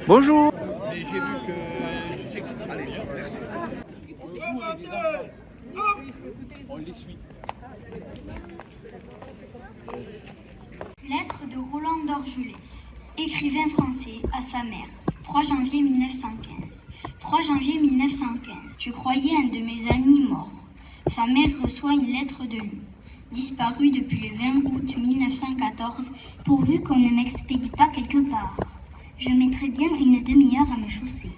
Bonjour. Mais j'ai vu que je sais que... Allez, merci. On les suit. Lettre de Roland d'Orgelès, écrivain français à sa mère, 3 janvier 1915. 3 janvier 1915. Je croyais un de mes amis mort. Sa mère reçoit une lettre de lui. Disparu depuis le 20 août 1914, pourvu qu'on ne m'expédie pas quelque part. Je mettrai bien une demi-heure à me chausser.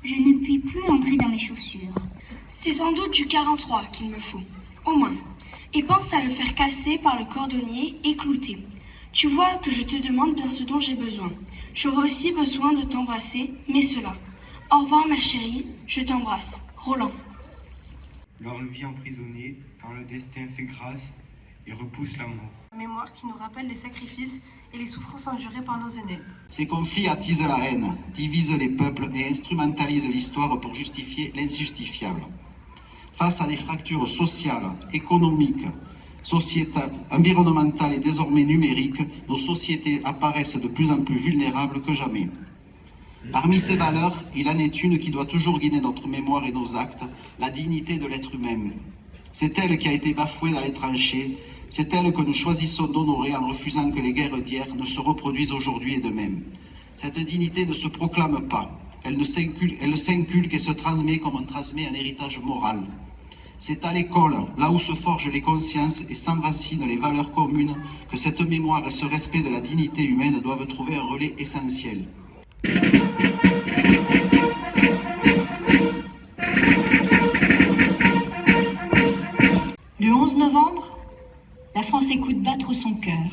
Je ne puis plus entrer dans mes chaussures. C'est sans doute du 43 qu'il me faut, au moins. Et pense à le faire casser par le cordonnier et clouter. Tu vois que je te demande bien ce dont j'ai besoin. J'aurai aussi besoin de t'embrasser, mais cela. Au revoir ma chérie, je t'embrasse. Roland. L'on le vit emprisonné, quand le destin fait grâce et repousse la mort. Mémoire qui nous rappelle les sacrifices et les souffrances endurées par nos aînés. Ces conflits attisent la haine, divisent les peuples et instrumentalisent l'histoire pour justifier l'injustifiable. Face à des fractures sociales, économiques, sociétales, environnementales et désormais numériques, nos sociétés apparaissent de plus en plus vulnérables que jamais. Parmi ces valeurs, il en est une qui doit toujours guider notre mémoire et nos actes, la dignité de l'être humain. C'est elle qui a été bafouée dans les tranchées, c'est elle que nous choisissons d'honorer en refusant que les guerres d'hier ne se reproduisent aujourd'hui et demain. Cette dignité ne se proclame pas, elle s'inculque et se transmet comme on transmet un héritage moral. C'est à l'école, là où se forgent les consciences et s'enracinent les valeurs communes, que cette mémoire et ce respect de la dignité humaine doivent trouver un relais essentiel. Le 11 novembre, la France écoute battre son cœur.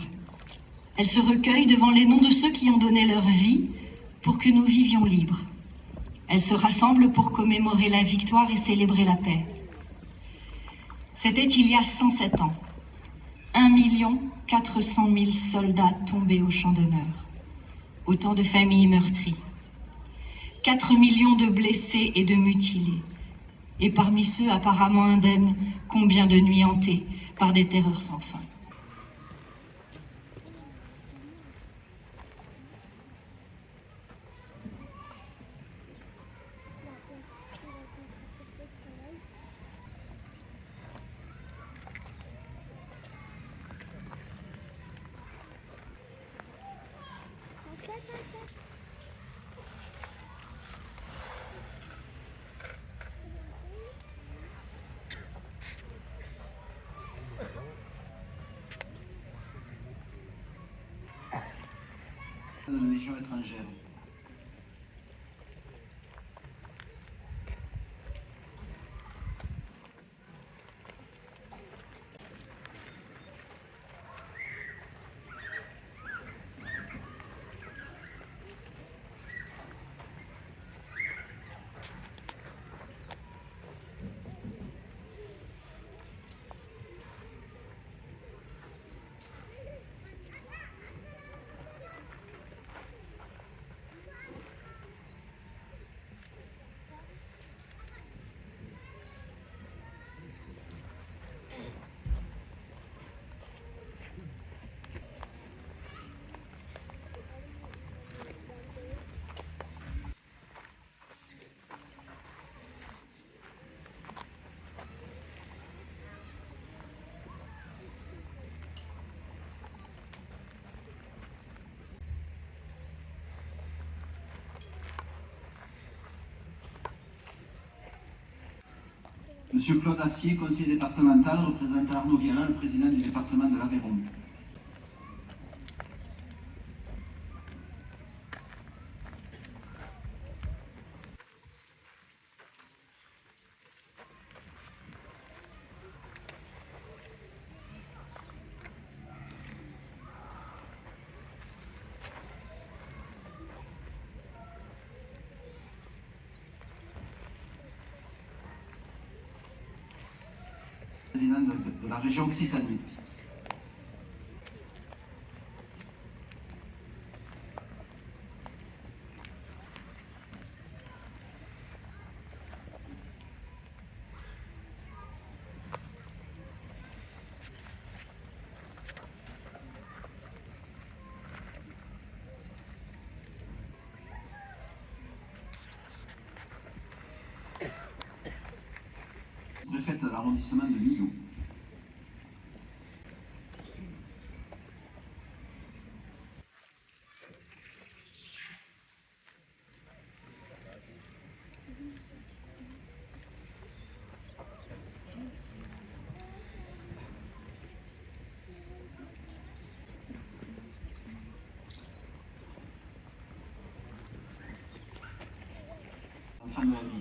Elle se recueille devant les noms de ceux qui ont donné leur vie pour que nous vivions libres. Elle se rassemble pour commémorer la victoire et célébrer la paix. C'était il y a 107 ans. 1 400 000 soldats tombés au champ d'honneur. Autant de familles meurtries. 4 millions de blessés et de mutilés. Et parmi ceux apparemment indemnes, combien de nuits hantées par des terreurs sans fin. De la Légion étrangère. Monsieur Claude Assier, conseiller départemental, représentant Arnaud Vialin, le président du département de l'Aveyron. Président de la région Occitanie. préfète de l'arrondissement de Millau. Enfant de la ville.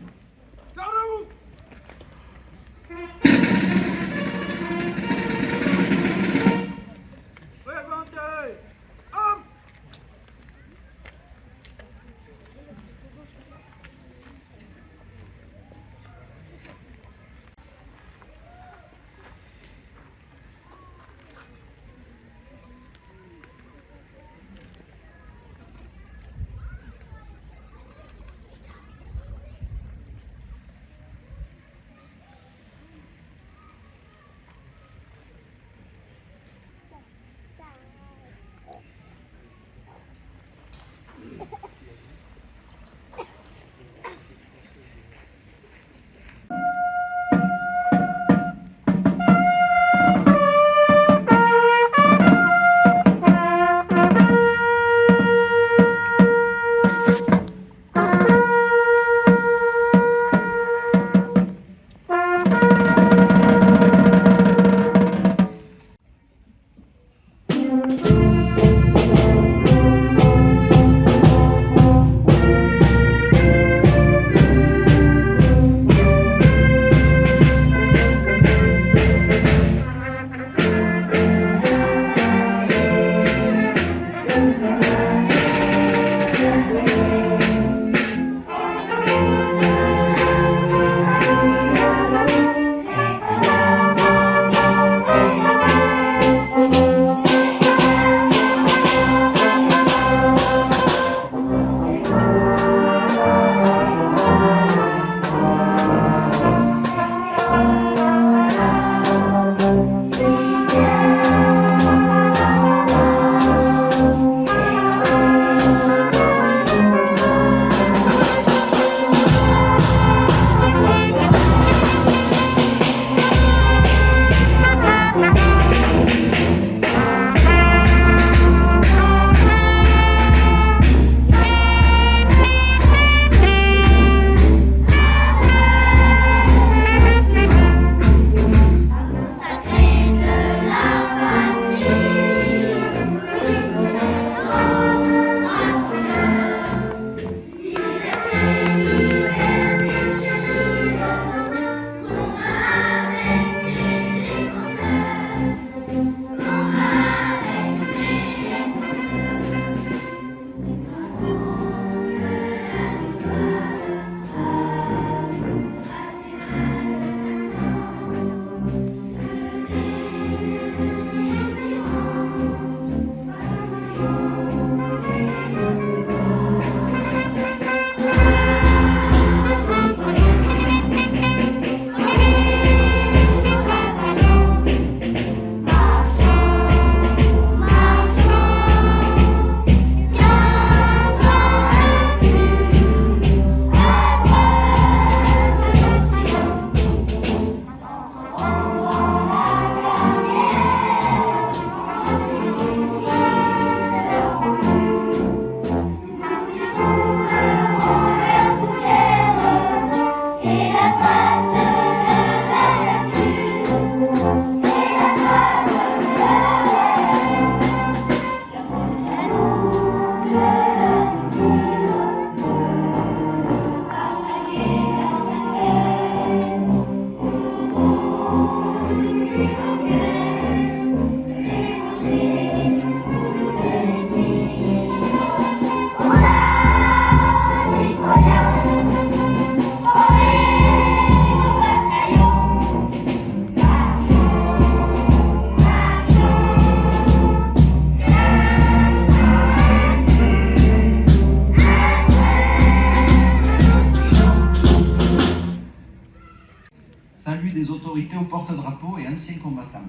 des autorités au porte-drapeau et anciens combattants.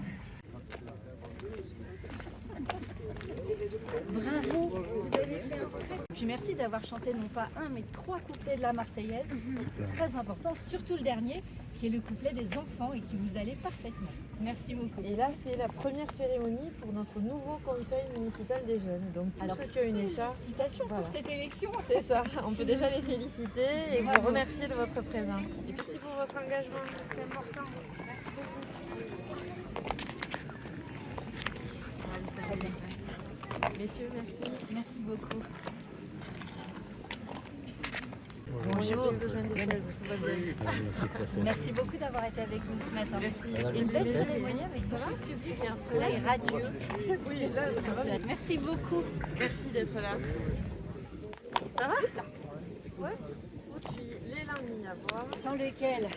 Bravo, vous avez fait un très... Puis merci d'avoir chanté non pas un mais 3 couplets de la Marseillaise. C'est très important, surtout le dernier, qui qui est le couplet des enfants et qui vous allait parfaitement. Merci beaucoup. Et là, c'est la première cérémonie pour notre nouveau conseil municipal des jeunes. Donc, tous ceux qui ont une écharpe, Félicitations voilà. pour cette élection. C'est ça. On peut déjà les féliciter et Bravo. vous remercier de votre présence. Et merci pour votre engagement, c'est important. Très bien. Messieurs, merci. Merci beaucoup. Bonjour. Besoin de chaises, tout va bien. Merci beaucoup d'avoir été avec nous ce matin. Merci. Une belle cérémonie avec beaucoup de public et un soleil radieux. Oui, là, ça va. Merci beaucoup. Merci d'être là. Ça va? Ouais. Et puis les langues à boire. Sans lesquels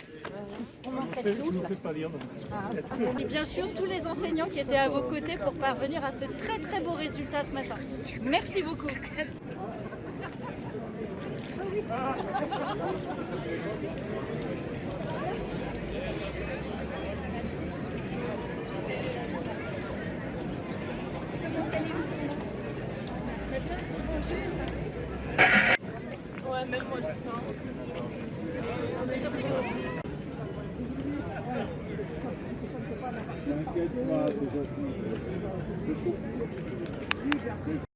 on manquait de souffle. Et bien sûr, tous les enseignants qui étaient à vos côtés pour parvenir à ce très très beau résultat ce matin. Merci beaucoup. Ouais, même moi, je sens. T'inquiète pas, c'est gentil.